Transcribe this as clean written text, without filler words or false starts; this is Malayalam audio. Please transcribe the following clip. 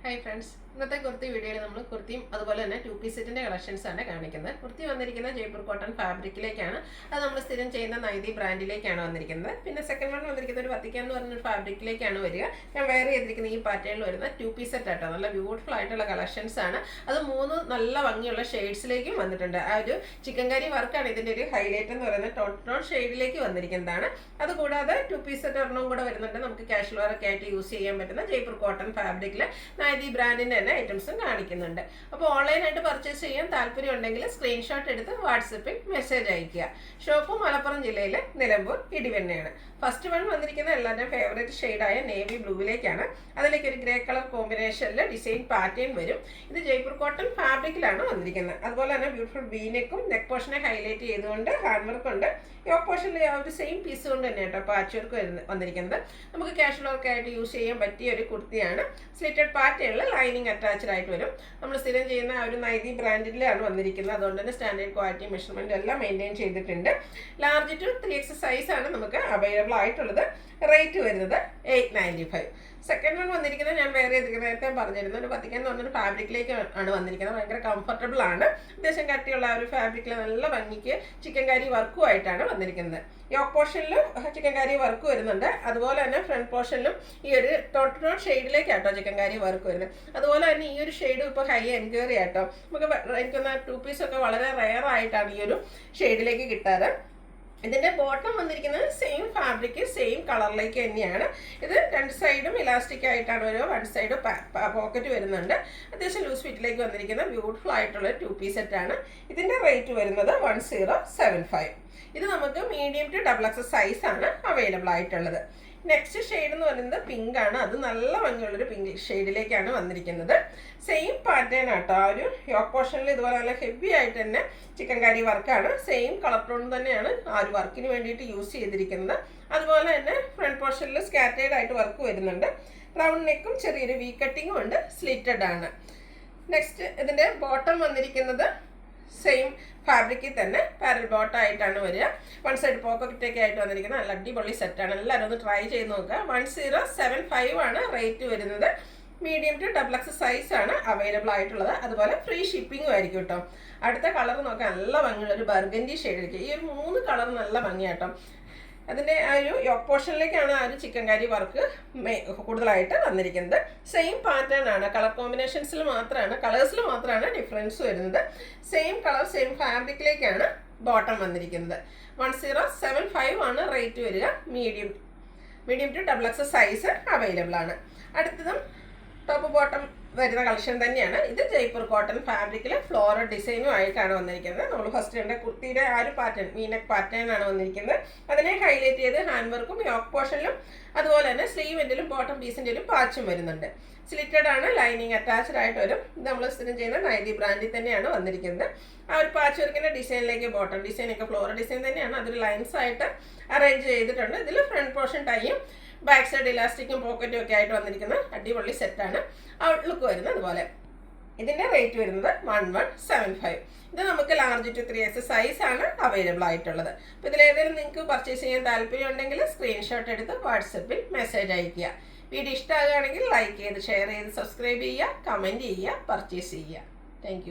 Hi friends. ഇന്നത്തെ കുർത്തി വീഡിയോയിൽ നമ്മൾ കുർത്തിയും അതുപോലെ തന്നെ 2 പീസ് സെറ്റിന്റെ കളക്ഷൻസ് ആണ് കാണിക്കുന്നത്. കുർത്തി വന്നിരിക്കുന്ന ജയ്പൂർ കോട്ടൺ ഫാബ്രിക്കിലേക്കാണ്. അത് നമ്മൾ സ്ഥിരം ചെയ്യുന്ന നൈതി ബ്രാൻഡിലേക്കാണ് വന്നിരിക്കുന്നത്. പിന്നെ സെക്കൻഡ് വൺ വന്നിരിക്കുന്ന ഒരു വത്തിക്കാൻ എന്ന് പറഞ്ഞ ഒരു ഫാബ്രിക്കിലേക്കാണ് വരിക. ഞാൻ വെയർ ചെയ്തിരിക്കുന്ന ഈ പാറ്റേണിൽ വരുന്ന 2 പീസ് സെറ്റ് ആട്ടോ. നല്ല ബ്യൂട്ടിഫുൾ ആയിട്ടുള്ള കളക്ഷൻസ് ആണ്. അത് 3 നല്ല ഭംഗിയുള്ള ഷെയ്ഡ്സിലേക്കും വന്നിട്ടുണ്ട്. ആ ഒരു ചിക്കൻ കറി വർക്കാണ് ഇതിന്റെ ഒരു ഹൈലൈറ്റ് എന്ന് പറയുന്നത്. ടോൺ ഷെയ്ഡിലേക്ക് വന്നിരിക്കുന്നതാണ്. അതുകൂടാതെ 2 പീസ് സെറ്റ് ഒരെണ്ണം കൂടെ വരുന്നുണ്ട്. നമുക്ക് കാഷ്വൽ വെയർ ഒക്കെ ആയിട്ട് യൂസ് ചെയ്യാൻ പറ്റുന്ന ജയ്പൂർ കോട്ടൺ ഫാബ്രിക്കിൽ നൈതി ബ്രാൻഡിന്റെ ഐറ്റംസും കാണിക്കുന്നുണ്ട്. അപ്പോൾ ഓൺലൈനായിട്ട് പർച്ചേസ് ചെയ്യാൻ താല്പര്യം ഉണ്ടെങ്കിൽ സ്ക്രീൻഷോട്ട് എടുത്ത് വാട്സപ്പിൽ മെസ്സേജ് അയയ്ക്കുക. ഷോപ്പ് മലപ്പുറം ജില്ലയിലെ നിലമ്പൂർ ഇടിവെണ്ണയാണ്. ഫസ്റ്റ് വൺ വന്നിരിക്കുന്ന എല്ലാവരുടെയും ഫേവറേറ്റ് ഷെയ്ഡായ നേവി ബ്ലൂവിലേക്കാണ്. അതിലേക്ക് ഒരു ഗ്രേ കളർ കോമ്പിനേഷനിൽ ഡിസൈൻ പാറ്റേൺ വരും. ഇത് ജയ്പൂർ കോട്ടൺ ഫാബ്രിക്കിലാണ് വന്നിരിക്കുന്നത്. അതുപോലെ തന്നെ ബ്യൂട്ടിഫുൾ വീനെക്കും നെക്ക് പോർഷനെ ഹൈലൈറ്റ് ചെയ്തുകൊണ്ട് ഹാൻഡ് വർക്ക് ഉണ്ട്. യോക്ക് പോർഷനിൽ ആ ഒരു സെയിം പീസ് കൊണ്ട് തന്നെ കേട്ടോ പാച്ച് വർക്ക് വന്നിരിക്കുന്നത്. നമുക്ക് കാഷ്വൽ വർക്ക് ആയിട്ട് യൂസ് ചെയ്യാൻ പറ്റിയ ഒരു കുർത്തിയാണ്. സ്ലിറ്റഡ് പാറ്റേണിൽ ലൈനിങ് അറ്റാച്ച്ഡ് ആയിട്ട് വരും. നമ്മൾ സ്ഥിരം ചെയ്യുന്ന ആ ഒരു നൈതി ബ്രാൻഡിലാണ് വന്നിരിക്കുന്നത്. അതുകൊണ്ട് തന്നെ സ്റ്റാൻഡേർഡ് ക്വാളിറ്റി മെഷർമെന്റ് എല്ലാം മെയിൻറ്റെയിൻ ചെയ്തിട്ടുണ്ട്. ലാർജ് ടു 3X സൈസാണ് നമുക്ക് അവൈലബിൾ ആയിട്ടുള്ളത്. റേറ്റ് വരുന്നത് 895. സെക്കൻഡ് വൺ വന്നിരിക്കുന്നത് ഞാൻ വേറെ നേരത്തെ പറഞ്ഞിരുന്നു ഒരു വത്തിക്കാൻ എന്ന് പറഞ്ഞൊരു ഫാബ്രിക്കിലേക്ക് ആണ് വന്നിരിക്കുന്നത്. ഭയങ്കര കംഫർട്ടബിൾ ആണ്. അത്യാവശ്യം കട്ടിയുള്ള ആ ഒരു ഫാബ്രിക്കിൽ നല്ല ഭംഗിക്ക് ചിക്കൻ കാരി വർക്കും ആയിട്ടാണ് വന്നിരിക്കുന്നത്. യോക്ക് പോർഷനിലും ചിക്കൻ കാരി വർക്ക് വരുന്നുണ്ട്. അതുപോലെ തന്നെ ഫ്രണ്ട് പോർഷനിലും ഈ ഒരു ടോട്ട് ഷെയ്ഡിലേക്കാട്ടോ ചിക്കൻ കാരി വർക്ക് വരുന്നത്. അതുപോലെ തന്നെ ഈ ഒരു ഷെയ്ഡും ഇപ്പോൾ ഹൈ എൻക്വയറി ആട്ടോ. നമുക്ക് എനിക്കൊന്ന് 2 പീസൊക്കെ വളരെ റെയർ ആയിട്ടാണ് ഈ ഒരു ഷെയ്ഡിലേക്ക് കിട്ടാറ്. ഇതിന്റെ ബോട്ടം വന്നിരിക്കുന്നത് സെയിം ഫാബ്രിക് സെയിം കളറിലേക്ക് തന്നെയാണ്. ഇത് 2 സൈഡും ഇലാസ്റ്റിക് ആയിട്ടാണ് വരിക. 1 സൈഡ് പോക്കറ്റ് വരുന്നുണ്ട്. അത്യാവശ്യം ലൂസ് ഫിറ്റിലേക്ക് വന്നിരിക്കുന്ന ബ്യൂട്ടിഫുൾ ആയിട്ടുള്ള 2 പീസ് സെറ്റ് ആണ്. ഇതിന്റെ റേറ്റ് വരുന്നത് 1075. ഇത് നമുക്ക് മീഡിയം ടു XXL സൈസാണ് അവൈലബിൾ ആയിട്ടുള്ളത്. നെക്സ്റ്റ് ഷെയ്ഡ് എന്ന് പറയുന്നത് പിങ്ക് ആണ്. അത് നല്ല ഭംഗിയുള്ളൊരു പിങ്ക് ഷെയ്ഡിലേക്കാണ് വന്നിരിക്കുന്നത്. സെയിം പാറ്റേൺ ആട്ടോ. ആ ഒരു യോക്ക് പോർഷനിൽ ഇതുപോലെ നല്ല ഹെവി ആയിട്ട് തന്നെ ചിക്കൻ കാരി വർക്കാണ്. സെയിം കളർ ടോൺ തന്നെയാണ് ആ ഒരു വർക്കിന് വേണ്ടിയിട്ട് യൂസ് ചെയ്തിരിക്കുന്നത്. അതുപോലെ തന്നെ ഫ്രണ്ട് പോർഷനിൽ സ്കാറ്റേഡ് ആയിട്ട് വർക്ക് വരുന്നുണ്ട്. റൗണ്ട് നെക്കും ചെറിയൊരു വി കട്ടിങ്ങും ഉണ്ട്. സ്ലിറ്റഡ് ആണ്. നെക്സ്റ്റ് ഇതിന്റെ ബോട്ടം വന്നിരിക്കുന്നത് സെയിം ഫാബ്രിക്കിൽ തന്നെ പാരൽ ബോട്ടം ആയിട്ടാണ് വരിക. 1 സൈഡ് പോക്കറ്റൊക്കെ ആയിട്ട് വന്നിരിക്കുന്നത്. നല്ല അടിപൊളി സെറ്റാണ്. എല്ലാവരും ഒന്ന് ട്രൈ ചെയ്ത് നോക്കുക. 1075 ആണ് റേറ്റ് വരുന്നത്. മീഡിയം ടു XXL സൈസാണ് അവൈലബിൾ ആയിട്ടുള്ളത്. അതുപോലെ ഫ്രീ ഷിപ്പിംഗും ആയിരിക്കും കേട്ടോ. അടുത്ത കളർ നോക്കാൻ നല്ല ഭംഗിയുള്ള ഒരു ബർഗൻഡി ഷെയ്ഡിലേക്ക്. ഈ ഒരു 3 കളർ നല്ല ഭംഗിയാട്ടോ. അതിൻ്റെ ആ ഒരു യോക്ക് പോർഷനിലേക്കാണ് ആ ഒരു ചിക്കൻ കാരി വർക്ക് കൂടുതലായിട്ട് വന്നിരിക്കുന്നത്. സെയിം പാറ്റേൺ ആണ്. കളർ കോമ്പിനേഷൻസിൽ മാത്രമാണ് കളേഴ്സിൽ മാത്രമാണ് ഡിഫറൻസ് വരുന്നത്. സെയിം കളർ സെയിം ഫാബ്രിക്കിലേക്കാണ് ബോട്ടം വന്നിരിക്കുന്നത്. 1075 ആണ് റേറ്റ് വരിക. Medium to XXL size available ആണ്. അടുത്തതും ടോപ്പ് ബോട്ടം വരുന്ന കളക്ഷൻ തന്നെയാണ്. ഇത് ജയ്പൂർ കോട്ടൺ ഫാബ്രിക്കിൽ ഫ്ലോറൽ ഡിസൈനും ആയിട്ടാണ് വന്നിരിക്കുന്നത്. നമ്മൾ ഫസ്റ്റ് കണ്ട കുർത്തിയുടെ ആ ഒരു പാറ്റേൺ വീനെക്ക് പാറ്റേൺ ആണ് വന്നിരിക്കുന്നത്. അതിനെ ഹൈലൈറ്റ് ചെയ്ത് ഹാൻഡ് വർക്കും യോക്ക് പോർഷനിലും അതുപോലെ തന്നെ സ്ലീവ് എൻഡിലും ബോട്ടം പീസിൻ്റെലും പാച്ചും വരുന്നുണ്ട്. സ്ലിറ്റഡ് ആണ്. ലൈനിങ് അറ്റാച്ച്ഡ് ആയിട്ട് വരും. ഇത് നമ്മൾ സ്ഥിരം ചെയ്യുന്ന നൈതി ബ്രാൻഡിൽ തന്നെയാണ് വന്നിരിക്കുന്നത്. ആ ഒരു പാച്ച് വർക്കിൻ്റെ ഡിസൈനിലേക്ക് ബോട്ടം ഡിസൈനൊക്കെ ഫ്ലോറൽ ഡിസൈൻ തന്നെയാണ്. അതൊരു ലൈൻസ് ആയിട്ട് അറേഞ്ച് ചെയ്തിട്ടുണ്ട്. ഇതിൽ ഫ്രണ്ട് പോർഷൻ ടൈയും ബാക്ക് സൈഡ് ഇലാസ്റ്റിക്കും പോക്കറ്റും ഒക്കെ ആയിട്ട് വന്നിരിക്കുന്ന അടിപൊളി സെറ്റാണ്. ഔട്ട്ലുക്ക് വരുന്നത് അതുപോലെ. ഇതിൻ്റെ റേറ്റ് വരുന്നത് 1175. ഇത് നമുക്ക് ലാർജ് ടു 3X സൈസാണ് അവൈലബിൾ ആയിട്ടുള്ളത്. അപ്പോൾ ഇതിലേതെങ്കിലും നിങ്ങൾക്ക് പർച്ചേസ് ചെയ്യാൻ താല്പര്യം ഉണ്ടെങ്കിൽ സ്ക്രീൻഷോട്ട് എടുത്ത് വാട്സപ്പിൽ മെസ്സേജ് അയയ്ക്കുക. വീഡിയോ ഇഷ്ടമാകുകയാണെങ്കിൽ ലൈക്ക് ചെയ്ത് ഷെയർ ചെയ്ത് സബ്സ്ക്രൈബ് ചെയ്യുക, കമൻറ്റ് ചെയ്യുക, പർച്ചേസ് ചെയ്യുക. താങ്ക്